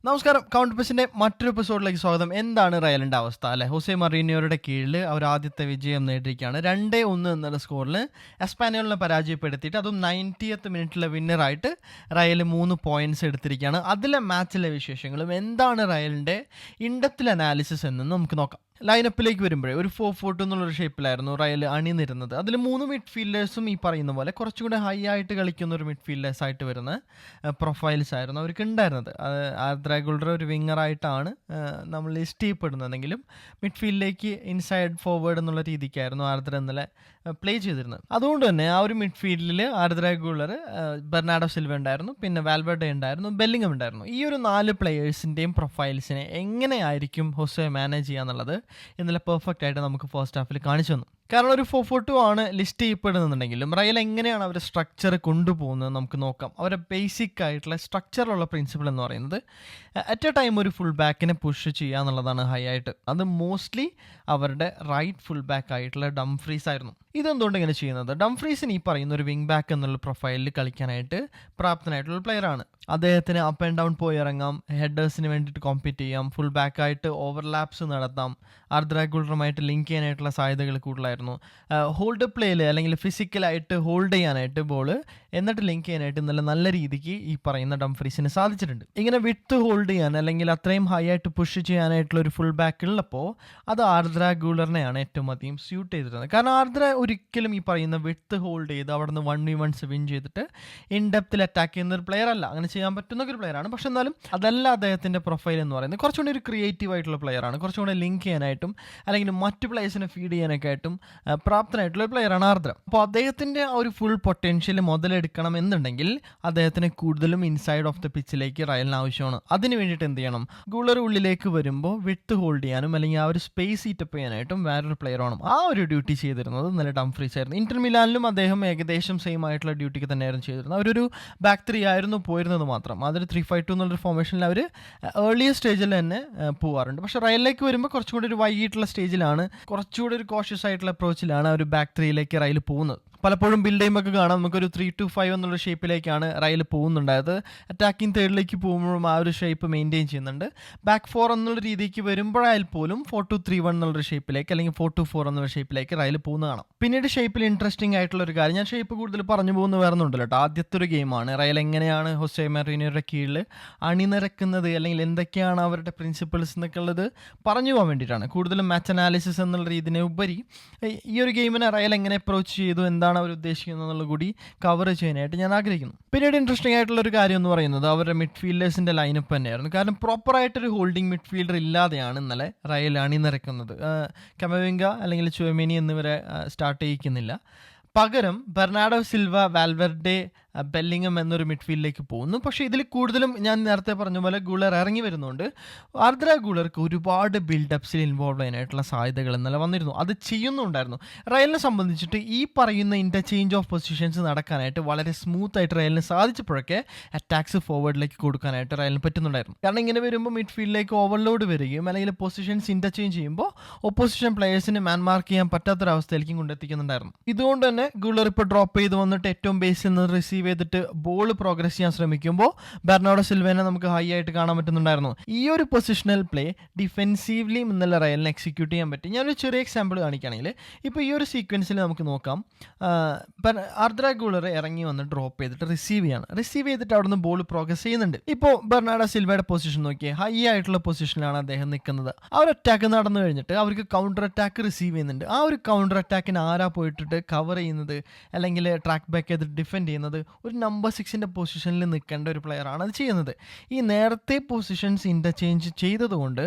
നമസ്കാരം. കൗണ്ടർ പസിന്റെ മറ്റൊരു എപ്പിസോഡിലേക്ക് സ്വാഗതം. എന്താണ് റയലിന്റെ അവസ്ഥ അല്ലെ? ഹോസെ മറീനിയോയുടെ കീഴിൽ അവർ ആദ്യത്തെ വിജയം നേടിയിരിക്കുകയാണ്. 2-1 എന്നുള്ള സ്കോറിൽ എസ്പാനിയോളിനെ പരാജയപ്പെടുത്തിയിട്ട് അതും 90th മിനിറ്റിലെ വിന്നറായിട്ട് റയൽ 3 പോയിന്റ്സ് എടുത്തിരിക്കുകയാണ്. അതിലെ മാച്ചിലെ വിശേഷങ്ങളും എന്താണ് റയലിന്റെ ഇൻഡെപ്ത് അനാലിസിസ് എന്ന് നമുക്ക് നോക്കാം. ലൈനപ്പിലേക്ക് വരുമ്പോഴേ ഒരു 4-4-2 എന്നുള്ളൊരു ഷേപ്പിലായിരുന്നു റയൽ അണിനിരുന്നത്. അതിൽ 3 മിഡ്ഫീൽഡേഴ്സും ഈ പറയുന്ന പോലെ കുറച്ചുകൂടെ ഹൈ ആയിട്ട് കളിക്കുന്ന ഒരു മിഡ്ഫീൽഡേഴ്സ് ആയിട്ട് വരുന്ന പ്രൊഫൈൽസ് ആയിരുന്നു അവർക്ക് ഉണ്ടായിരുന്നത്. ആർദ്രാഗുളർ ഒരു വിങ്ങറായിട്ടാണ് നമ്മൾ ലിസ്റ്റ് ചെയ്യപ്പെടുന്നതെങ്കിലും മിഡ്ഫീൽഡിലേക്ക് ഇൻസൈഡ് ഫോർവേഡ് എന്നുള്ള രീതിക്കായിരുന്നു ആർദ്ര ഇന്നലെ പ്ലേ ചെയ്തിരുന്നത്. അതുകൊണ്ട് തന്നെ ആ ഒരു മിഡ്ഫീൽഡിൽ ആർദ്രാഗുളർ, ബെർണാഡോ സിൽവ ഉണ്ടായിരുന്നു, പിന്നെ വാൽവേർഡെ ഉണ്ടായിരുന്നു, ബെല്ലിംഗം ഉണ്ടായിരുന്നു. ഈ ഒരു 4 പ്ലെയേഴ്സിൻ്റെയും പ്രൊഫൈൽസിനെ എങ്ങനെയായിരിക്കും ഹോസെ മാനേജ് ചെയ്യുക എന്നുള്ളത് ഇന്നലെ പെർഫെക്റ്റ് ആയിട്ട് നമുക്ക് ഫസ്റ്റ് ഹാഫിൽ കാണിച്ചു തന്നു. കാരണം ഒരു 4-4-2 ആണ് ലിസ്റ്റ് ചെയ്യപ്പെടുന്നുണ്ടെങ്കിലും റയൽ എങ്ങനെയാണ് അവരുടെ സ്ട്രക്ചർ കൊണ്ടുപോകുന്നത് നമുക്ക് നോക്കാം. അവരുടെ ബേസിക് ആയിട്ടുള്ള സ്ട്രക്ചറിലുള്ള പ്രിൻസിപ്പിൾ എന്ന് പറയുന്നത് അറ്റ് എ ടൈം ഒരു ഫുൾ ബാക്കിനെ പുഷ് ചെയ്യുക എന്നുള്ളതാണ് ഹൈ ആയിട്ട്. അത് മോസ്റ്റ്ലി അവരുടെ റൈറ്റ് ഫുൾ ബാക്ക് ആയിട്ടുള്ള ഡംഫ്രീസ് ആയിരുന്നു. ഇതെന്തുകൊണ്ട് ഇങ്ങനെ ചെയ്യുന്നത്? ഡംഫ്രീസിന് ഈ പറയുന്ന ഒരു വിങ് ബാക്ക് എന്നുള്ള പ്രൊഫൈലിൽ കളിക്കാനായിട്ട് പ്രാപ്തനായിട്ടുള്ള പ്ലെയറാണ്. അദ്ദേഹത്തിന് അപ്പ് ആൻഡ് ഡൗൺ പോയി ഇറങ്ങാം, ഹെഡേഴ്സിന് വേണ്ടിയിട്ട് കോമ്പീറ്റ് ചെയ്യാം, ഫുൾ ബാക്കായിട്ട് ഓവർലാപ്സ് നടത്താം, ആർദ്രാഗുളറുമായിട്ട് ലിങ്ക് ചെയ്യാനായിട്ടുള്ള സാധ്യതകൾ കൂടുതലായിരുന്നു. ഹോൾഡ് പ്ലേയിൽ അല്ലെങ്കിൽ ഫിസിക്കലായിട്ട് ഹോൾഡ് ചെയ്യാനായിട്ട് ബോൾ എന്നിട്ട് ലിങ്ക് ചെയ്യാനായിട്ട് നല്ല രീതിക്ക് ഈ പറയുന്ന ഡംഫ്രീസിന് സാധിച്ചിട്ടുണ്ട്. ഇങ്ങനെ വിട്ട് ഹോൾഡ് ചെയ്യാൻ അല്ലെങ്കിൽ അത്രയും ഹൈ ആയിട്ട് പുഷ് ചെയ്യാനായിട്ടുള്ള ഒരു ഫുൾ ബാക്ക് ഉള്ളപ്പോൾ അത് ആർദ്രാഗുളറിനെയാണ് ഏറ്റവും അധികം സ്യൂട്ട് ചെയ്തിരുന്നത്. കാരണം ആർദ്ര ഒരിക്കലും ഈ പറയുന്ന വിട്ട് ഹോൾഡ് ചെയ്ത് അവിടെ നിന്ന് 1v1 വിൻ ചെയ്തിട്ട് ഇൻ ഡെപ്തിൽ അറ്റാക്ക് ചെയ്യുന്ന ഒരു പ്ലെയർ അല്ല. അങ്ങനെ ചെയ്യാൻ പറ്റുന്ന ഒരു പ്ലെയറാണ്. പക്ഷെ എന്നാലും അതല്ല അദ്ദേഹത്തിൻ്റെ പ്രൊഫൈൽ എന്ന് പറയുന്നത്. കുറച്ചുകൂടി ഒരു ക്രിയേറ്റീവ് ആയിട്ടുള്ള പ്ലെയറാണ്. കുറച്ചുകൂടി ലിങ്ക് ചെയ്യാനായിട്ടും അല്ലെങ്കിൽ മറ്റ് പ്ലേയേഴ്സിനെ ഫീഡ് ചെയ്യാനൊക്കെ ആയിട്ടും പ്രാപ്തനായിട്ടുള്ള ഒരു പ്ലെയറാണ് ആർദ്ര. അപ്പോൾ അദ്ദേഹത്തിൻ്റെ ആ ഒരു ഫുൾ പൊട്ടൻഷ്യൽ മുതലെടുക്കണം എന്നുണ്ടെങ്കിൽ അദ്ദേഹത്തിന് കൂടുതലും ഇൻസൈഡ് ഓഫ് ദ പിച്ചിലേക്ക് റയലിന് ആവശ്യമാണ്. അതിന് വേണ്ടിയിട്ട് എന്ത് ചെയ്യണം? ഗുളർ ഉള്ളിലേക്ക് വരുമ്പോൾ വിട്ട് ഹോൾഡ് ചെയ്യാനും അല്ലെങ്കിൽ ആ ഒരു സ്പേസ് ഈറ്റപ്പ് ചെയ്യാനായിട്ടും വേറൊരു പ്ലെയർ വേണം. ആ ഒരു ഡ്യൂട്ടി ചെയ്തിരുന്നത് നല്ല ഡംഫ്രീസ് ആയിരുന്നു. ഇന്റർ മിലാനിലും അദ്ദേഹം ഏകദേശം സെയിം ആയിട്ടുള്ള ഡ്യൂട്ടിക്ക് തന്നെയായിരുന്നു ചെയ്തിരുന്നത്. അവരൊരു ബാക്ക് 3 ആയിരുന്നു പോയിരുന്നത് മാത്രം. അതൊരു 3-5-2 എന്നുള്ളൊരു ഫോർമേഷനിൽ അവർ ഏർലിയർ സ്റ്റേജിൽ തന്നെ പോവാറുണ്ട്. പക്ഷേ റയലിലേക്ക് വരുമ്പോൾ കുറച്ചുകൂടി ഒരു വൈകിട്ടുള്ള സ്റ്റേജിലാണ്, കുറച്ചുകൂടി ഒരു കോഷ്യസ് ആയിട്ടുള്ള അപ്രോച്ചിലാണ് ഒരു ബാക്ക് 3യിലേക്ക് റയൽ പോകുന്നത്. പലപ്പോഴും ബിൽഡ് ചെയ്യുമ്പോൾ കാണാം നമുക്കൊരു 3-5 എന്നുള്ള ഷേപ്പിലേക്കാണ് റയൽ പോകുന്നുണ്ടായത്. അറ്റാക്കിംഗ് തേർഡിലേക്ക് പോകുമ്പോഴും ആ ഒരു ഷേപ്പ് മെയിൻറ്റെയിൻ ചെയ്യുന്നുണ്ട്. ബാക്ക് 4 എന്നുള്ള രീതിക്ക് വരുമ്പോഴായാൽ പോലും 4-2-3-1 എന്നുള്ളൊരു ഷേപ്പിലേക്ക് അല്ലെങ്കിൽ 4-2-4 എന്നുള്ള ഷേപ്പിലേക്ക് റയൽ പോകുന്ന കാണാം. പിന്നീട് ഷേപ്പിൽ ഇൻട്രസ്റ്റിംഗ് ആയിട്ടുള്ള ഒരു കാര്യം, ഞാൻ ഷേപ്പ് കൂടുതൽ പറഞ്ഞു പോകുന്ന വേറൊന്നുണ്ടല്ലോ കേട്ടോ. ആദ്യത്തെ ഒരു ഗെയിമാണ് റയൽ എങ്ങനെയാണ് ഹോസെ മറീനിയോയുടെ കീഴിൽ അണിനിരക്കുന്നത് അല്ലെങ്കിൽ എന്തൊക്കെയാണ് അവരുടെ പ്രിൻസിപ്പിൾസ് എന്നൊക്കെ ഉള്ളത് പറഞ്ഞു പോകാൻ വേണ്ടിയിട്ടാണ്. കൂടുതലും മാച്ച് അനാലിസിസ് എന്നുള്ള രീതിനെ ഉപരി ഈ ഒരു ഗെയിമിനെ റയൽ എങ്ങനെ അപ്രോച്ച് ചെയ്തു, എന്താണ് അവർ ഉദ്ദേശിക്കുന്നത് എന്നുള്ളത് കൂടി കവർ ചെയ്യാനായിട്ട് ഞാൻ ആഗ്രഹിക്കുന്നു. പിന്നീട് ഇൻട്രസ്റ്റിംഗ് ആയിട്ടുള്ള ഒരു കാര്യം എന്ന് പറയുന്നത് അവരുടെ മിഡ്ഫീൽഡേഴ്സിന്റെ ലൈനപ്പ് തന്നെയായിരുന്നു. കാരണം പ്രോപ്പറായിട്ടൊരു ഹോൾഡിംഗ് മിഡ്ഫീൽഡർ ഇല്ലാതെയാണ് ഇന്നലെ റയൽ അണിനിരക്കുന്നത്. കമവിംഗ അല്ലെങ്കിൽ ചുവമേനി എന്നിവരെ സ്റ്റാർട്ട് ചെയ്യിക്കുന്നില്ല. പകരം ബെർണാഡോ സിൽവ, വാൽവെർഡെ, ബെല്ലിംഗം എന്നൊരു മിഡ്ഫീൽഡിലേക്ക് പോകുന്നു. പക്ഷേ ഇതിൽ കൂടുതലും ഞാൻ നേരത്തെ പറഞ്ഞ പോലെ ഗുളർ ഇറങ്ങി വരുന്നുണ്ട്. ആർദ്ര ഗുളർക്ക് ഒരുപാട് ബിൽഡപ്സിൽ ഇൻവോൾവ് ചെയ്യാനായിട്ടുള്ള സാധ്യതകൾ ഇന്നലെ വന്നിരുന്നു. അത് ചെയ്യുന്നുണ്ടായിരുന്നു. റയലിനെ സംബന്ധിച്ചിട്ട് ഈ പറയുന്ന ഇൻ്റർചേഞ്ച് ഓഫ് പൊസിഷൻസ് നടക്കാനായിട്ട് വളരെ സ്മൂത്ത് ആയിട്ട് റയലിന് സാധിച്ചപ്പോഴൊക്കെ അറ്റാക്സ് ഫോർവേഡിലേക്ക് കൊടുക്കാനായിട്ട് റയലിന് പറ്റുന്നുണ്ടായിരുന്നു. കാരണം ഇങ്ങനെ വരുമ്പോൾ മിഡ്ഫീൽഡിലേക്ക് ഓവർലോഡ് വരികയും അല്ലെങ്കിൽ പൊസിഷൻസ് ഇൻ്റർചേഞ്ച് ചെയ്യുമ്പോൾ ഓപ്പോസിഷൻ പ്ലേയേഴ്സിന് മാൻ മാർക്ക് ചെയ്യാൻ പറ്റാത്തൊരവസ്ഥയിലേക്കും കൊണ്ടെത്തിക്കുന്നുണ്ടായിരുന്നു. ഇതുകൊണ്ട് തന്നെ ഗുളർ ഇപ്പോൾ ഡ്രോപ്പ് ചെയ്ത് വന്നിട്ട് ഏറ്റവും ബേസിൽ നിന്ന് റിസീവ് ചെയ്തിട്ട് ബോൾ പ്രോഗ്രസ് ചെയ്യാൻ ശ്രമിക്കുമ്പോൾ ബെർണാഡോ സിൽവേനെ നമുക്ക് ഹൈ ആയിട്ട് കാണാൻ പറ്റുന്നുണ്ടായിരുന്നു. ഈ ഒരു പൊസിഷണൽ പ്ലേ ഡിഫെൻസീവ്ലി ഇന്നലെ റയലിനെ എക്സിക്യൂട്ട് ചെയ്യാൻ പറ്റി. ഞാനൊരു ചെറിയ എക്സാമ്പിൾ കാണിക്കുകയാണെങ്കിൽ ഇപ്പോൾ ഈ ഒരു സീക്വൻസിൽ നമുക്ക് നോക്കാം. ആർദ്ര ഗുളർ ഇറങ്ങി വന്ന് ഡ്രോപ്പ് ചെയ്തിട്ട് റിസീവ് ചെയ്തിട്ട് അവിടുന്ന് ബോൾ പ്രോഗ്രസ് ചെയ്യുന്നുണ്ട്. ഇപ്പോൾ ബെർണാഡോ സിൽവയുടെ പൊസിഷൻ നോക്കിയേ, ഹൈ ആയിട്ടുള്ള പൊസിഷനിലാണ് അദ്ദേഹം നിൽക്കുന്നത്. ആ ഒരു അറ്റാക്ക് നടന്നു കഴിഞ്ഞിട്ട് അവർക്ക് കൗണ്ടർ അറ്റാക്ക് റിസീവ് ചെയ്യുന്നുണ്ട്. ആ ഒരു കൗണ്ടർ അറ്റാക്കിന് ആരാ പോയിട്ടിട്ട് കവർ ചെയ്യുന്നത് അല്ലെങ്കിൽ ട്രാക്ക് ബാക്ക് ചെയ്തിട്ട് ഡിഫെൻഡ് ചെയ്യുന്നത്? ഒരു നമ്പർ 6 പൊസിഷനിൽ നിൽക്കേണ്ട ഒരു പ്ലെയറാണ് അത് ചെയ്യുന്നത്. ഈ നേരത്തെ പൊസിഷൻസ് ഇൻ്റർചേഞ്ച് ചെയ്തതുകൊണ്ട്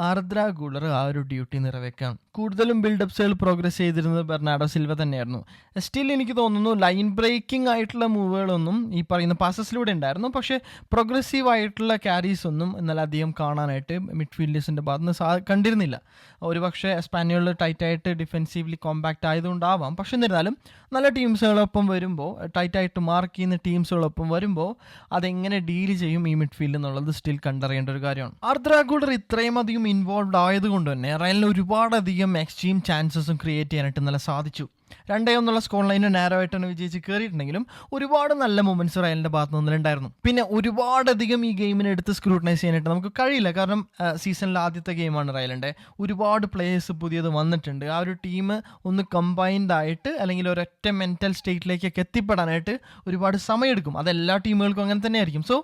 ആർദ്ര ഗുളർ ആ ഒരു ഡ്യൂട്ടി നിറവേക്കാം. കൂടുതലും ബിൽഡപ്സുകൾ പ്രോഗ്രസ് ചെയ്തിരുന്നത് ബെർണാഡോ സിൽവ തന്നെയായിരുന്നു. സ്റ്റിൽ എനിക്ക് തോന്നുന്നു ലൈൻ ബ്രേക്കിംഗ് ആയിട്ടുള്ള മൂവുകളൊന്നും ഈ പറയുന്ന പാസസിലൂടെ ഉണ്ടായിരുന്നു. പക്ഷേ പ്രോഗ്രസീവ് ആയിട്ടുള്ള ക്യാരീസ് ഒന്നും ഇന്നലെ അധികം കാണാനായിട്ട് മിഡ്ഫീൽഡേഴ്സിൻ്റെ ഭാഗത്ത് നിന്ന് കണ്ടിരുന്നില്ല. ഒരുപക്ഷെ എസ്പാനിയോളിൽ ടൈറ്റായിട്ട് ഡിഫെൻസീവ്ലി കോമ്പാക്റ്റ് ആയതുകൊണ്ടാവാം. പക്ഷെ എന്നിരുന്നാലും നല്ല ടീംസുകളൊപ്പം വരുമ്പോൾ, ടൈറ്റായിട്ട് മാർക്ക് ചെയ്യുന്ന ടീംസുകളൊപ്പം വരുമ്പോൾ അതെങ്ങനെ ഡീൽ ചെയ്യും ഈ മിഡ്ഫീൽഡ് എന്നുള്ളത് സ്റ്റിൽ കണ്ടറിയേണ്ട ഒരു കാര്യമാണ്. ആർദ്ര ഗുളർ ഇത്രയും അധികം ഇൻവോൾവ് ആയതുകൊണ്ട് തന്നെ റയലിന് ഒരുപാടധികം എക്സ്ട്രീം ചാൻസസും ക്രിയേറ്റ് ചെയ്യാനായിട്ട് ഇന്നലെ സാധിച്ചു. 2-1 സ്കോർ ലൈന് നാരോ ആയിട്ടാണ് വിജയിച്ച് കയറിയിട്ടുണ്ടെങ്കിലും ഒരുപാട് നല്ല മൊമെന്റ്സ് റയലിന്റെ ഭാഗത്തു നിന്നുണ്ടായിരുന്നു. പിന്നെ ഒരുപാടധികം ഈ ഗെയിമിനെ എടുത്ത് സ്ക്രൂട്ടനൈസ് ചെയ്യാനായിട്ട് നമുക്ക് കഴിയില്ല. കാരണം സീസണിലെ ആദ്യത്തെ ഗെയിമാണ് റയലിന്റെ. ഒരുപാട് പ്ലേയേഴ്സ് പുതിയത് വന്നിട്ടുണ്ട്. ആ ഒരു ടീം ഒന്ന് കമ്പൈൻഡ് ആയിട്ട് അല്ലെങ്കിൽ ഒരൊറ്റ മെന്റൽ സ്റ്റേറ്റിലേക്കൊക്കെ എത്തിപ്പെടാനായിട്ട് ഒരുപാട് സമയമെടുക്കും. അതെല്ലാ ടീമുകൾക്കും അങ്ങനെ തന്നെ ആയിരിക്കും. സോ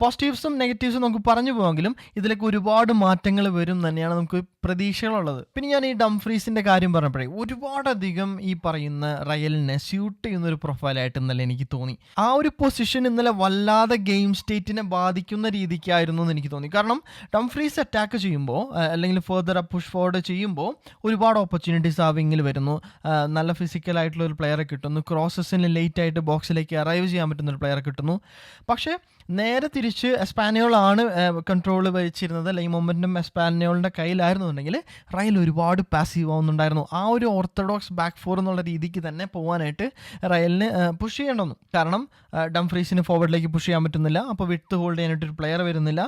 പോസിറ്റീവ്സും നെഗറ്റീവ്സും നമുക്ക് പറഞ്ഞു പോകാമെങ്കിലും ഇതിലേക്ക് ഒരുപാട് മാറ്റങ്ങൾ വരും തന്നെയാണ് നമുക്ക് പ്രതീക്ഷകളുള്ളത്. പിന്നെ ഞാൻ ഈ ഡംഫ്രീസിന്റെ കാര്യം പറഞ്ഞപ്പോഴേ ഒരുപാടധികം ഈ പറയുന്ന റയലിനെ സ്യൂട്ട് ചെയ്യുന്ന ഒരു പ്രൊഫൈലായിട്ട് ഇന്നലെ എനിക്ക് തോന്നി. ആ ഒരു പൊസിഷൻ ഇന്നലെ വല്ലാതെ ഗെയിം സ്റ്റേറ്റിനെ ബാധിക്കുന്ന രീതിക്കായിരുന്നു എന്ന് എനിക്ക് തോന്നി. കാരണം ഡംഫ്രീസ് അറ്റാക്ക് ചെയ്യുമ്പോൾ അല്ലെങ്കിൽ ഫെർദർ പുഷ് ഫോർവേഡ് ചെയ്യുമ്പോൾ ഒരുപാട് ഓപ്പർച്യൂണിറ്റീസ് ആ വിങ്ങിൽ വരുന്നു. നല്ല ഫിസിക്കലായിട്ടുള്ള ഒരു പ്ലെയറെ കിട്ടുന്നു. ക്രോസസിന് ലേറ്റ് ആയിട്ട് ബോക്സിലേക്ക് അറൈവ് ചെയ്യാൻ പറ്റുന്ന ഒരു പ്ലെയറെ കിട്ടുന്നു. പക്ഷേ നേരെ തിരിച്ച് എസ്പാനിയോളാണ് കൺട്രോൾ വഹിച്ചിരുന്നത്, അല്ലെങ്കിൽ മൊമെൻറ്റം എസ്പാനിയോളിൻ്റെ കയ്യിലായിരുന്നുണ്ടെങ്കിൽ റയൽ ഒരുപാട് പാസീവ് ആവുന്നുണ്ടായിരുന്നു. ആ ഒരു ഓർത്തഡോക്സ് ബാക്ക് ഫോർ എന്നുള്ള രീതിക്ക് തന്നെ പോകാനായിട്ട് റയലിന് പുഷ് ചെയ്യേണ്ടി വന്നു. കാരണം ഡംഫ്രീസിന് ഫോർവേഡിലേക്ക് പുഷ് ചെയ്യാൻ പറ്റുന്നില്ല. അപ്പോൾ വിട്ട് ഹോൾഡ് ചെയ്യാനായിട്ടൊരു പ്ലെയർ വരുന്നില്ല.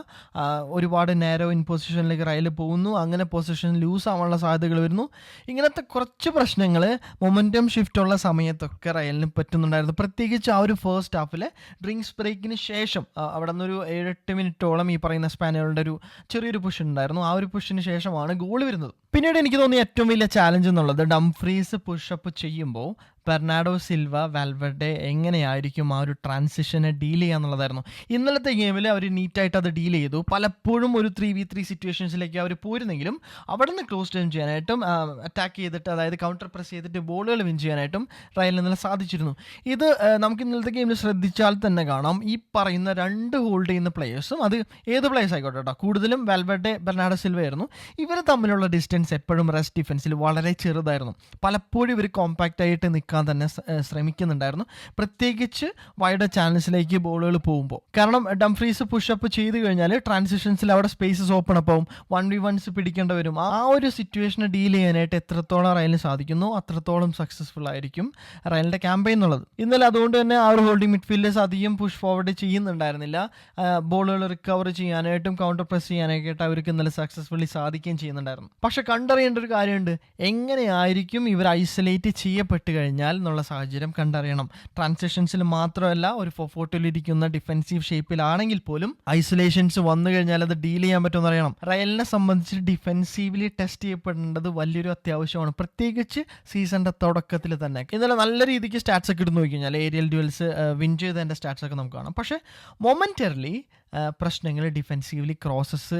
ഒരുപാട് നാരോ ഇൻ പൊസിഷനിലേക്ക് റയൽ പോകുന്നു. അങ്ങനെ പൊസിഷൻ ലൂസ് ആവാനുള്ള സാധ്യതകൾ വരുന്നു. ഇങ്ങനത്തെ കുറച്ച് പ്രശ്നങ്ങൾ മൊമെൻറ്റം ഷിഫ്റ്റ് ഉള്ള സമയത്തൊക്കെ റയലിന് പറ്റുന്നുണ്ടായിരുന്നു. പ്രത്യേകിച്ച് ആ ഒരു ഫസ്റ്റ് ഹാഫിലെ ഡ്രിങ്ക്സ് ബ്രേക്കിന് ശേഷം അവിടെ നിന്നൊരു 7-8 മിനിറ്റോളം ഈ പറയുന്ന സ്പാനിയോളുടെ ഒരു ചെറിയൊരു പുഷ് ഉണ്ടായിരുന്നു. ആ ഒരു പുഷിന് ശേഷമാണ് ഗോൾ വരുന്നത്. പിന്നീട് എനിക്ക് തോന്നിയ ഏറ്റവും വലിയ ചാലഞ്ച് എന്നുള്ളത് ഡംഫ്രീസ് പുഷപ്പ് ചെയ്യുമ്പോൾ ബെർണാഡോ സിൽവ, വാൽവെർഡെ എങ്ങനെയായിരിക്കും ആ ഒരു ട്രാൻസിഷനെ ഡീൽ ചെയ്യുക എന്നുള്ളതായിരുന്നു. ഇന്നലത്തെ ഗെയിമിൽ അവർ നീറ്റായിട്ട് അത് ഡീൽ ചെയ്തു. പലപ്പോഴും ഒരു 3v3 സിറ്റുവേഷൻസിലേക്ക് അവർ പോയിരുന്നെങ്കിലും അവിടെ നിന്ന് ക്ലോസ് ഡൗൺ ചെയ്യാനായിട്ടും അറ്റാക്ക് ചെയ്തിട്ട്, അതായത് കൗണ്ടർ പ്രസ് ചെയ്തിട്ട് ബോളുകൾ വിൻ ചെയ്യാനായിട്ടും റയലിന് ഇന്നലെ സാധിച്ചിരുന്നു. ഇത് നമുക്ക് ഇന്നലത്തെ ഗെയിമിൽ ശ്രദ്ധിച്ചാൽ തന്നെ കാണാം. ഈ പറയുന്ന 2 ഹോൾഡ് ചെയ്യുന്ന പ്ലേയേഴ്സും, അത് ഏത് പ്ലേയേഴ്സ് ആയിക്കോട്ടെ കേട്ടോ, കൂടുതലും വാൽവെർഡെ, ബെർണാഡോ സിൽവ ആയിരുന്നു. ഇവർ തമ്മിലുള്ള ഡിസ്റ്റൻസ് എപ്പോഴും റെസ്റ്റ് ഡിഫൻസിൽ വളരെ ചെറുതായിരുന്നു. പലപ്പോഴും ഇവർ കോമ്പാക്റ്റ് ആയിട്ട് നിൽക്കാൻ തന്നെ ശ്രമിക്കുന്നുണ്ടായിരുന്നു, പ്രത്യേകിച്ച് വൈഡ് ചാനൽസിലേക്ക് ബോളുകൾ പോകുമ്പോൾ. കാരണം ഡംഫ്രീസ് പുഷപ്പ് ചെയ്ത് കഴിഞ്ഞാൽ ട്രാൻസിഷൻസിൽ അവിടെ സ്പേസസ് ഓപ്പൺ അപ്പ് ആവും, 1v1s പിടിക്കേണ്ടി വരും. ആ ഒരു സിറ്റുവേഷനെ ഡീൽ ചെയ്യാനായിട്ട് എത്രത്തോളം റയലിന് സാധിക്കുന്നു അത്രത്തോളം സക്സസ്ഫുൾ ആയിരിക്കും റയലിന്റെ ക്യാമ്പയിൻ എന്നുള്ളത്. ഇന്നലെ അതുകൊണ്ട് തന്നെ ആ ഒരു ഹോൾഡിംഗ് മിഡ്ഫീൽഡേഴ്സ് അധികം പുഷ് ഫോർവേഡ് ചെയ്യുന്നുണ്ടായിരുന്നില്ല. ബോളുകൾ റിക്കവർ ചെയ്യാനായിട്ടും കൗണ്ടർ പ്രസ് ചെയ്യാനായിട്ട് അവർക്ക് ഇന്നലെ സക്സസ്ഫുള്ളി സാധിക്കുകയും ചെയ്യുന്നുണ്ടായിരുന്നു. പക്ഷെ കണ്ടറിയേണ്ട ഒരു കാര്യമുണ്ട്, എങ്ങനെയായിരിക്കും ഇവർ ഐസൊലേറ്റ് ചെയ്യപ്പെട്ട് കഴിഞ്ഞാൽ എന്നുള്ള സാഹചര്യം കണ്ടറിയണം. ട്രാൻസിഷൻസിൽ മാത്രമല്ല, ഒരു 4-4-2 ഇരിക്കുന്ന ഡിഫെൻസീവ് ഷേപ്പിലാണെങ്കിൽ പോലും ഐസൊലേഷൻസ് വന്നു കഴിഞ്ഞാൽ അത് ഡീൽ ചെയ്യാൻ പറ്റുമെന്ന് അറിയണം. റയലിനെ സംബന്ധിച്ച് ഡിഫെൻസീവ്ലി ടെസ്റ്റ് ചെയ്യപ്പെടേണ്ടത് വലിയൊരു അത്യാവശ്യമാണ്, പ്രത്യേകിച്ച് സീസണിന്റെ തുടക്കത്തിൽ തന്നെ. ഇന്നലെ നല്ല രീതിക്ക് സ്റ്റാറ്റ്സ് ഒക്കെ എടുത്ത് നോക്കി കഴിഞ്ഞാൽ ഏരിയൽ ഡ്യുവൽസ് വിൻ ചെയ്തതിൻ്റെ സ്റ്റാറ്റ്സ് ഒക്കെ നമുക്ക് കാണാം. പക്ഷേ മൊമെന്ററിലി പ്രശ്നങ്ങൾ ഡിഫെൻസീവ്ലി ക്രോസസ്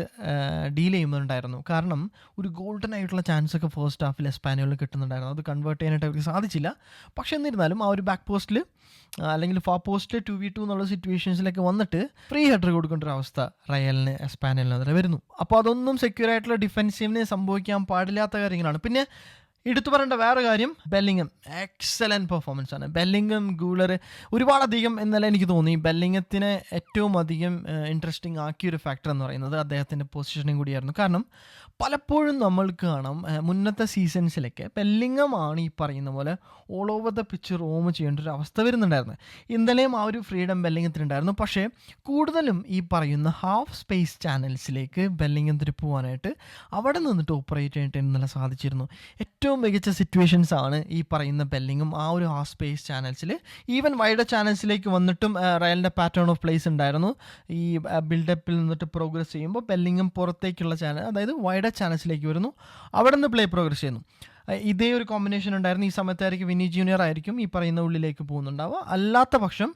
ഡീൽ ചെയ്യുന്നുണ്ടായിരുന്നു. കാരണം ഒരു ഗോൾഡൻ ആയിട്ടുള്ള ചാൻസ് ഒക്കെ ഫസ്റ്റ് ഹാഫിൽ എസ്പാനിയോളിൽ കിട്ടുന്നുണ്ടായിരുന്നു. അത് കൺവേർട്ട് ചെയ്യാനായിട്ട് അവർക്ക് സാധിച്ചില്ല. പക്ഷെ എന്നിരുന്നാലും ആ ഒരു ബാക്ക് പോസ്റ്റിൽ അല്ലെങ്കിൽ ഫാർ പോസ്റ്റിൽ 2v2 എന്നുള്ള സിറ്റുവേഷൻസിലൊക്കെ വന്നിട്ട് ഫ്രീ ഹെഡർ കൊടുക്കേണ്ട ഒരു അവസ്ഥ റയലിന് എസ്പാനിയോളിനെതിരെ വരുന്നു. അപ്പോൾ അതൊന്നും സെക്യൂർ ആയിട്ടുള്ള ഡിഫെൻസീവിന് സംഭവിക്കാൻ പാടില്ലാത്ത കാര്യങ്ങളാണ്. പിന്നെ എടുത്തു പറയേണ്ട വേറെ കാര്യം, ബെല്ലിംഗം എക്സലൻറ്റ് പെർഫോമൻസ് ആണ്. ബെല്ലിംഗം, ഗൂളർ ഒരുപാടധികം ഇന്നലെ എനിക്ക് തോന്നി ബെല്ലിംഗത്തിനെ ഏറ്റവും അധികം ഇൻട്രസ്റ്റിംഗ് ആക്കിയൊരു ഫാക്ടർ എന്ന് പറയുന്നത് അദ്ദേഹത്തിൻ്റെ പൊസിഷനിങ് കൂടിയായിരുന്നു. കാരണം പലപ്പോഴും നമ്മൾക്ക് കാണാം മുന്നത്തെ സീസൺസിലൊക്കെ ബെല്ലിംഗം ആണ് ഈ പറയുന്ന പോലെ all over the pitch roam ചെയ്യേണ്ട ഒരു അവസ്ഥ വരുന്നുണ്ടായിരുന്നു. ഇന്നലെയും ആ ഒരു ഫ്രീഡം ബെല്ലിംഗത്തിനുണ്ടായിരുന്നു. പക്ഷേ കൂടുതലും ഈ പറയുന്ന ഹാഫ് സ്പേസ് ചാനൽസിലേക്ക് ബെല്ലിംഗത്തിന് പോകാനായിട്ട് അവിടെ നിന്നിട്ട് ഓപ്പറേറ്റ് ചെയ്യാനായിട്ട് ഇന്നലെ സാധിച്ചിരുന്നു. ഏറ്റവും മികച്ച സിറ്റുവേഷൻസ് ആണ് ഈ പറയുന്ന ബെല്ലിംഗും ആ ഒരു ഹാഫ് സ്പേസ് ചാനൽസിൽ. ഈവൻ വൈഡ് ചാനൽസിലേക്ക് വന്നിട്ടും റയലിൻ്റെ പാറ്റേൺ ഓഫ് പ്ലേസ് ഉണ്ടായിരുന്നു. ഈ ബിൽഡപ്പിൽ നിന്നിട്ട് പ്രോഗ്രസ് ചെയ്യുമ്പോൾ ബെല്ലിംഗും പുറത്തേക്കുള്ള ചാനൽ, അതായത് വൈഡ് ചാനൽസിലേക്ക് വരുന്നു, അവിടെ നിന്ന് പ്ലേ പ്രോഗ്രസ് ചെയ്യുന്നു. ഇതേ ഒരു കോമ്പിനേഷൻ ഉണ്ടായിരുന്നു. ഈ സമയത്തായിരിക്കും വിനി ജൂനിയർ ആയിരിക്കും ഈ പറയുന്ന ഉള്ളിലേക്ക് പോകുന്നുണ്ടാവുക. അല്ലാത്ത പക്ഷം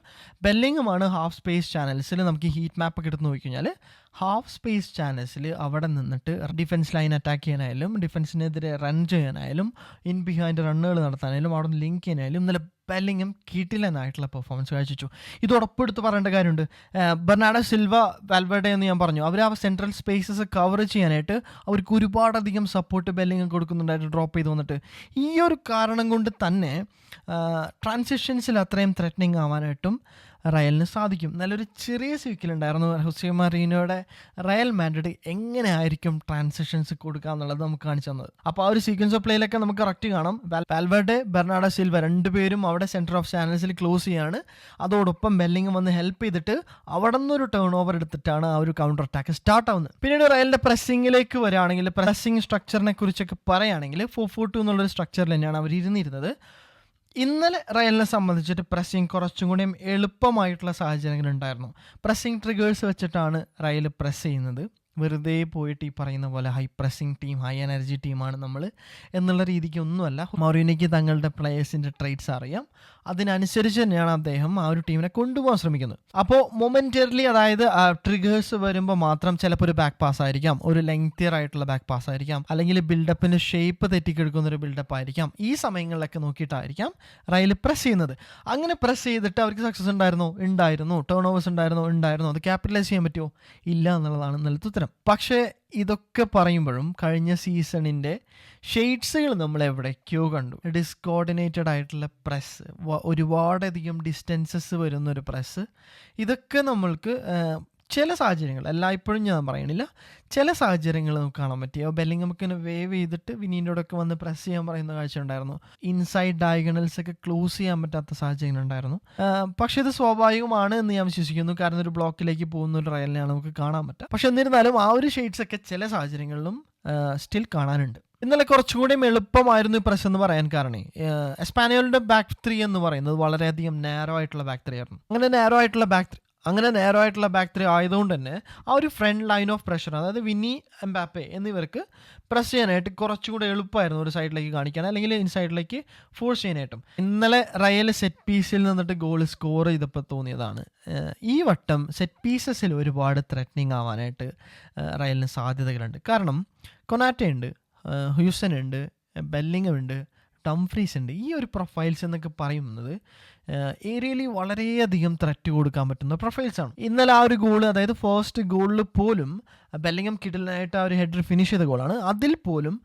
ബെല്ലിംഗമാണ് ഹാഫ് സ്പേസ് ചാനൽസിൽ. നമുക്ക് ഹീറ്റ് മാപ്പ് ഒക്കെ എടുത്ത് നോക്കിക്കഴിഞ്ഞാൽ ഹാഫ് സ്പേസ് ചാനൽസിൽ അവിടെ നിന്നിട്ട് ഡിഫൻസ് ലൈൻ അറ്റാക്ക് ചെയ്യാനായാലും ഡിഫൻസിനെതിരെ റൺ ചെയ്യാനായാലും ഇൻ ബിഹൈൻഡ് റണ്ണുകൾ നടത്താനായാലും അവിടെ നിന്ന് ലിങ്ക് ചെയ്യാനായാലും ഇന്നലെ ബെല്ലിംഗം കിടിലനായിട്ടുള്ള പെർഫോമൻസ് കാഴ്ചവെച്ചു. ഇതോടൊപ്പം എടുത്ത് പറയേണ്ട കാര്യമുണ്ട്, ബെർണാഡോ സിൽവ, വാൽവെർഡെ എന്ന് ഞാൻ പറഞ്ഞു, അവർ ആ സെൻട്രൽ സ്പേസസ് കവർ ചെയ്യാനായിട്ട് അവർക്ക് ഒരുപാടധികം സപ്പോർട്ട് ബെല്ലിംഗം കൊടുക്കുന്നുണ്ടായിട്ട് ഡ്രോപ്പ് ചെയ്ത് വന്നിട്ട്. ഈ ഒരു കാരണം കൊണ്ട് തന്നെ ട്രാൻസിഷൻസിൽ അത്രയും ത്രെറ്റനിങ് ആവാനായിട്ടും റയലിന് സാധിക്കും. നല്ലൊരു ചെറിയ സീക്കിലുണ്ടായിരുന്നു ഹൊസെ മറീനോയുടെ റയൽ മാഡ്രിഡ് എങ്ങനെ ആയിരിക്കും ട്രാൻസിഷൻസ് കൊടുക്കുക എന്നുള്ളത് നമുക്ക് കാണിച്ചു തന്നത്. അപ്പോൾ ആ ഒരു സീക്വൻസ് ഓഫ് പ്ലേയിലൊക്കെ നമുക്ക് കറക്റ്റ് കാണാം. വാൽവെർഡെ, ബെർണാഡോ സിൽവ രണ്ടുപേരും അവിടെ സെൻറ്റർ ഓഫ് ചാനൽസിൽ ക്ലോസ് ചെയ്യാണ്. അതോടൊപ്പം ബെല്ലിംഗം വന്ന് ഹെൽപ്പ് ചെയ്തിട്ട് അവിടെ നിന്നൊരു ടേൺ ഓവർ എടുത്തിട്ടാണ് ആ ഒരു കൗണ്ടർ അറ്റാക്ക് സ്റ്റാർട്ട് ആവുന്നത്. പിന്നീട് റയലിൻ്റെ പ്രസ്സിങ്ങിലേക്ക് വരികയാണെങ്കിൽ, പ്രസ്സിങ് സ്ട്രക്ചറിനെ കുറിച്ചൊക്കെ പറയുകയാണെങ്കിൽ 4-4-2 എന്നുള്ളൊരു സ്ട്രക്ചറിൽ തന്നെയാണ് അവർ ഇരുന്നിരുന്നത്. ഇന്നലെ റയലിനെ സംബന്ധിച്ചിട്ട് പ്രസ്സിങ് കുറച്ചും കൂടിയും എളുപ്പമായിട്ടുള്ള സാഹചര്യങ്ങളുണ്ടായിരുന്നു. പ്രസ്സിങ് ട്രിഗേഴ്സ് വെച്ചിട്ടാണ് റയൽ പ്രസ് ചെയ്യുന്നത്. വെറുതെ പോയിട്ട് ഈ പറയുന്ന പോലെ high pressing team, high energy ടീമാണ് നമ്മൾ എന്നുള്ള രീതിക്കൊന്നുമല്ല. മൗറീനോയ്ക്ക് തങ്ങളുടെ പ്ലെയേഴ്സിൻ്റെ ട്രേറ്റ്സ് അറിയാം. അതിനനുസരിച്ച് തന്നെയാണ് അദ്ദേഹം ആ ഒരു ടീമിനെ കൊണ്ടുപോകാൻ ശ്രമിക്കുന്നത്. അപ്പോൾ മൊമെൻ്ററിലി, അതായത് ട്രിഗേഴ്സ് വരുമ്പോൾ മാത്രം ചിലപ്പോൾ ഒരു ബാക്ക് പാസ് ആയിരിക്കാം, ഒരു ലെങ്തിയർ ആയിട്ടുള്ള ബാക്ക് പാസ് ആയിരിക്കാം, അല്ലെങ്കിൽ ബിൽഡപ്പിൻ്റെ ഷേപ്പ് തെറ്റിക്കെടുക്കുന്ന ഒരു ബിൽഡപ്പ് ആയിരിക്കാം. ഈ സമയങ്ങളിലൊക്കെ നോക്കിയിട്ടായിരിക്കാം റയൽ പ്രസ് ചെയ്യുന്നത്. അങ്ങനെ പ്രസ് ചെയ്തിട്ട് അവർക്ക് സക്സസ് ഉണ്ടായിരുന്നു. ടേൺ ഓവേഴ്സ് ഉണ്ടായിരുന്നു. അത് ക്യാപിറ്റലൈസ് ചെയ്യാൻ പറ്റുമോ? ഇല്ല എന്നുള്ളതാണ് ഇന്നലത്തെ ഉത്തരം. പക്ഷേ ഇതൊക്കെ പറയുമ്പോഴും കഴിഞ്ഞ സീസണിൻ്റെ ഷെയ്ഡ്സുകൾ നമ്മൾ എവിടേക്കോ കണ്ടു. ഡിസ്കോർഡിനേറ്റഡ് ആയിട്ടുള്ള പ്രസ്, ഒരുപാടധികം ഡിസ്റ്റൻസസ് വരുന്നൊരു പ്രസ്, ഇതൊക്കെ നമ്മൾക്ക് ചില സാഹചര്യങ്ങൾ, എല്ലായ്പ്പോഴും ഞാൻ പറയണില്ല, ചില സാഹചര്യങ്ങൾ നമുക്ക് കാണാൻ പറ്റിയ ബെല്ലിംഗമൊക്കെ വേവ് ചെയ്തിട്ട് വിനീൻ്റെ ഒക്കെ വന്ന് പ്രസ് ചെയ്യാൻ പറയുന്ന കാഴ്ച ഉണ്ടായിരുന്നു. ഇൻസൈഡ് ഡയഗണൽസ് ഒക്കെ ക്ലോസ് ചെയ്യാൻ പറ്റാത്ത സാഹചര്യങ്ങൾ ഉണ്ടായിരുന്നു. പക്ഷേ ഇത് സ്വാഭാവികമാണ് എന്ന് ഞാൻ വിശ്വസിക്കുന്നു. കാരണം ഒരു ബ്ലോക്കിലേക്ക് പോകുന്ന ഒരു റയലിനെയാണ് നമുക്ക് കാണാൻ പറ്റുക. പക്ഷെ എന്നിരുന്നാലും ആ ഒരു ഷെയ്ഡ്സ് ഒക്കെ ചില സാഹചര്യങ്ങളിലും സ്റ്റിൽ കാണാനുണ്ട്. ഇന്നലെ കുറച്ചുകൂടി എളുപ്പമായിരുന്നു ഈ പ്രസ് എന്ന് പറയാൻ കാരണം എസ്പാനിയോളിൻ്റെ ബാക്ക് ത്രീ എന്ന് പറയുന്നത് വളരെയധികം നാരോ ആയിട്ടുള്ള ബാക്ക് ത്രീ ആയിരുന്നു. അങ്ങനെ നാരോ ആയിട്ടുള്ള ബാക്ക് ത്രീ ആയതുകൊണ്ട് തന്നെ ആ ഒരു ഫ്രണ്ട് ലൈൻ ഓഫ് പ്രഷർ, അതായത് വിനി, എംബാപ്പെ എന്നിവർക്ക് പ്രസ് ചെയ്യാനായിട്ട് കുറച്ചുകൂടെ എളുപ്പമായിരുന്നു ഒരു സൈഡിലേക്ക് കാണിക്കാൻ, അല്ലെങ്കിൽ ഇൻസൈഡിലേക്ക് ഫോഴ്സ് ചെയ്യാനായിട്ടും. ഇന്നലെ റയൽ സെറ്റ് പീസിൽ നിന്നിട്ട് ഗോൾ സ്കോർ ചെയ്തപ്പോൾ തോന്നിയതാണ്, ഈ വട്ടം സെറ്റ് പീസസിൽ ഒരുപാട് ത്രെറ്റനിങ് ആവാനായിട്ട് റയലിന് സാധ്യതകളുണ്ട്. കാരണം കൊനാറ്റെ ഉണ്ട്, ഹ്യൂസൻ ഉണ്ട്, ബെല്ലിംഗം ഉണ്ട്, ഡംഫ്രീസ് ഉണ്ട്. ഈ ഒരു പ്രൊഫൈൽസ് എന്നൊക്കെ പറയുന്നത് ഏരിയയിൽ വളരെയധികം ത്രെറ്റ് കൊടുക്കാൻ പറ്റുന്ന പ്രൊഫൈൽസാണ്. ഇന്നലെ ആ ഒരു ഗോള്, അതായത് ഫസ്റ്റ് ഗോളിൽ പോലും ബെല്ലിംഗം കിടലിനായിട്ട് ആ ഒരു ഹെഡർ ഫിനിഷ് ചെയ്ത ഗോളാണ്. അതിൽ പോലും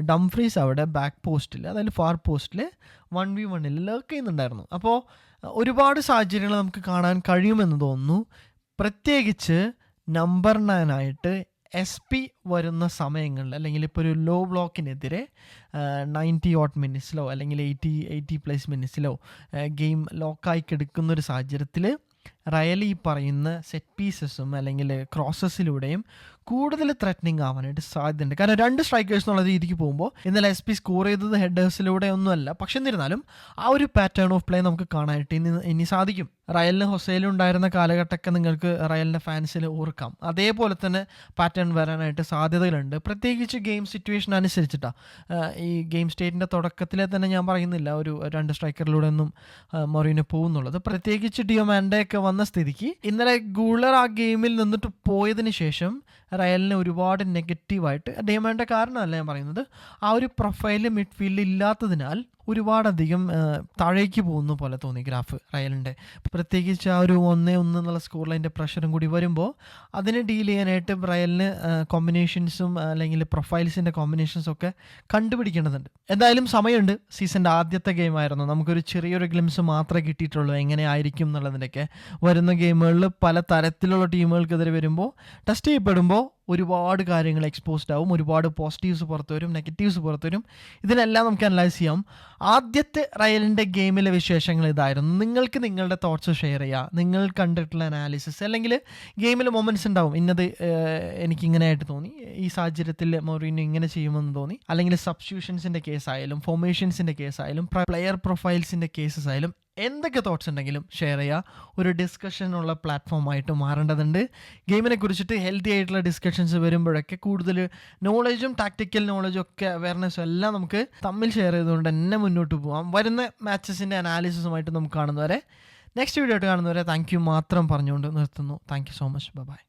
ഡംഫ്രീസ് അവിടെ ബാക്ക് പോസ്റ്റിൽ, അതായത് ഫാർ പോസ്റ്റിൽ 1v1 ലർക്ക് ചെയ്യുന്നുണ്ടായിരുന്നു. അപ്പോൾ ഒരുപാട് സാഹചര്യങ്ങൾ നമുക്ക് കാണാൻ കഴിയുമെന്ന് തോന്നുന്നു. പ്രത്യേകിച്ച് നമ്പർ 9 SP വരുന്ന സമയങ്ങളിൽ, അല്ലെങ്കിൽ ഇപ്പോൾ ഒരു ലോ ബ്ലോക്കിനെതിരെ 90 മിനിറ്റ്സിലോ അല്ലെങ്കിൽ 80+ മിനിറ്റ്സിലോ ഗെയിം ലോക്കായി കിടക്കുന്നൊരു സാഹചര്യത്തിൽ റയൽ ഈ പറയുന്ന സെറ്റ് പീസസും അല്ലെങ്കിൽ ക്രോസസിലൂടെയും കൂടുതൽ ത്രെറ്റനിങ് ആവാനായിട്ട് സാധ്യതയുണ്ട്. കാരണം 2 സ്ട്രൈക്കേഴ്സ് എന്നുള്ള രീതിക്ക് പോകുമ്പോൾ ഇന്നലെ SP സ്കോർ ചെയ്തത് ഹെഡേഴ്സിലൂടെ ഒന്നുമല്ല. പക്ഷെ എന്നിരുന്നാലും ആ ഒരു പാറ്റേൺ ഓഫ് പ്ലേ നമുക്ക് കാണാനായിട്ട് ഇനി സാധിക്കും. റയലിന് ഹൊസൈലുണ്ടായിരുന്ന കാലഘട്ടമൊക്കെ നിങ്ങൾക്ക് റയലിൻ്റെ ഫാൻസിൽ ഓർക്കാം. അതേപോലെ തന്നെ പാറ്റേൺ വരാനായിട്ട് സാധ്യതകളുണ്ട്. പ്രത്യേകിച്ച് ഗെയിം സിറ്റുവേഷൻ അനുസരിച്ചിട്ടാണ്. ഈ ഗെയിം സ്റ്റേറ്റിൻ്റെ തുടക്കത്തിലെ തന്നെ ഞാൻ പറയുന്നില്ല ഒരു 2 സ്ട്രൈക്കറിലൂടെ ഒന്നും മൊറീനോ പോകുന്നുള്ളത്. പ്രത്യേകിച്ച് ഡിയോമാൻഡയൊക്കെ വന്ന സ്ഥിതിക്ക് ഇന്നലെ ഗൂളർ ആ ഗെയിമിൽ നിന്നിട്ട് പോയതിന് ശേഷം റയലിന് ഒരുപാട് നെഗറ്റീവായിട്ട്, ഡിയോമാൻഡ കാരണമല്ല ഞാൻ പറയുന്നത്, ആ ഒരു പ്രൊഫൈല് മിഡ്ഫീൽഡിൽ ഇല്ലാത്തതിനാൽ ഒരുപാടധികം താഴേക്ക് പോകുന്ന പോലെ തോന്നി ഗ്രാഫ് റയലിൻ്റെ. പ്രത്യേകിച്ച് ആ ഒരു 1-1 എന്നുള്ള സ്കോർ ലൈൻ്റെ പ്രഷറും കൂടി വരുമ്പോൾ അതിനെ ഡീൽ ചെയ്യാനായിട്ട് റയലിന് കോമ്പിനേഷൻസും അല്ലെങ്കിൽ പ്രൊഫൈൽസിൻ്റെ കോമ്പിനേഷൻസും ഒക്കെ കണ്ടുപിടിക്കേണ്ടതുണ്ട്. എന്തായാലും സമയമുണ്ട്. സീസണിൻ്റെ ആദ്യത്തെ ഗെയിമായിരുന്നു. നമുക്കൊരു ചെറിയൊരു ഗ്ലിംസ് മാത്രമേ കിട്ടിയിട്ടുള്ളൂ എങ്ങനെ ആയിരിക്കും എന്നുള്ളതിൻ്റെയൊക്കെ. വരുന്ന ഗെയിമുകളിൽ പല തരത്തിലുള്ള ടീമുകൾക്കെതിരെ വരുമ്പോൾ, ടെസ്റ്റ് ചെയ്യപ്പെടുമ്പോൾ ഒരുപാട് കാര്യങ്ങൾ എക്സ്പോസ്ഡ് ആവും, ഒരുപാട് പോസിറ്റീവ്സ് പുറത്തു വരും, നെഗറ്റീവ്സ് പുറത്തു വരും. ഇതിനെല്ലാം നമുക്ക് അനലൈസ് ചെയ്യാം. ആദ്യത്തെ റയലിൻ്റെ ഗെയിമിലെ വിശേഷങ്ങൾ ഇതായിരുന്നു. നിങ്ങൾക്ക് നിങ്ങളുടെ തോട്ട്സ് ഷെയർ ചെയ്യുക, നിങ്ങൾ കണ്ടിട്ടുള്ള അനാലിസിസ്, അല്ലെങ്കിൽ ഗെയിമിൽ മൊമെൻറ്റ്സ് ഉണ്ടാവും, ഇന്നത് എനിക്കിങ്ങനെയായിട്ട് തോന്നി, ഈ സാഹചര്യത്തിൽ മൊറീനോ ഇങ്ങനെ ചെയ്യുമെന്ന് തോന്നി, അല്ലെങ്കിൽ സബ്സ്റ്റിറ്റ്യൂഷൻസിൻ്റെ കേസായാലും ഫോർമേഷൻസിൻ്റെ കേസായാലും പ്ലെയർ പ്രൊഫൈൽസിൻ്റെ കേസസ് ആയാലും എന്തൊക്കെ തോട്ട്സ് ഉണ്ടെങ്കിലും ഷെയർ ചെയ്യുക. ഒരു ഡിസ്കഷനുള്ള പ്ലാറ്റ്ഫോമായിട്ട് മാറേണ്ടതുണ്ട്. ഗെയിമിനെ കുറിച്ചിട്ട് ഹെൽത്തി ആയിട്ടുള്ള ഡിസ്കഷൻസ് വരുമ്പോഴൊക്കെ കൂടുതൽ നോളജും ടാക്ടിക്കൽ നോളജും ഒക്കെ അവയർനെസ്സും എല്ലാം നമുക്ക് തമ്മിൽ ഷെയർ ചെയ്തുകൊണ്ട് തന്നെ മുന്നോട്ട് പോകാം. വരുന്ന മാച്ചസിൻ്റെ അനാലിസിസുമായിട്ട് നമുക്ക് കാണുന്നവരെ, നെക്സ്റ്റ് വീഡിയോ ആയിട്ട് കാണുന്നവരെ താങ്ക് യു മാത്രം പറഞ്ഞുകൊണ്ട് നിർത്തുന്നു. Thank you so much. By.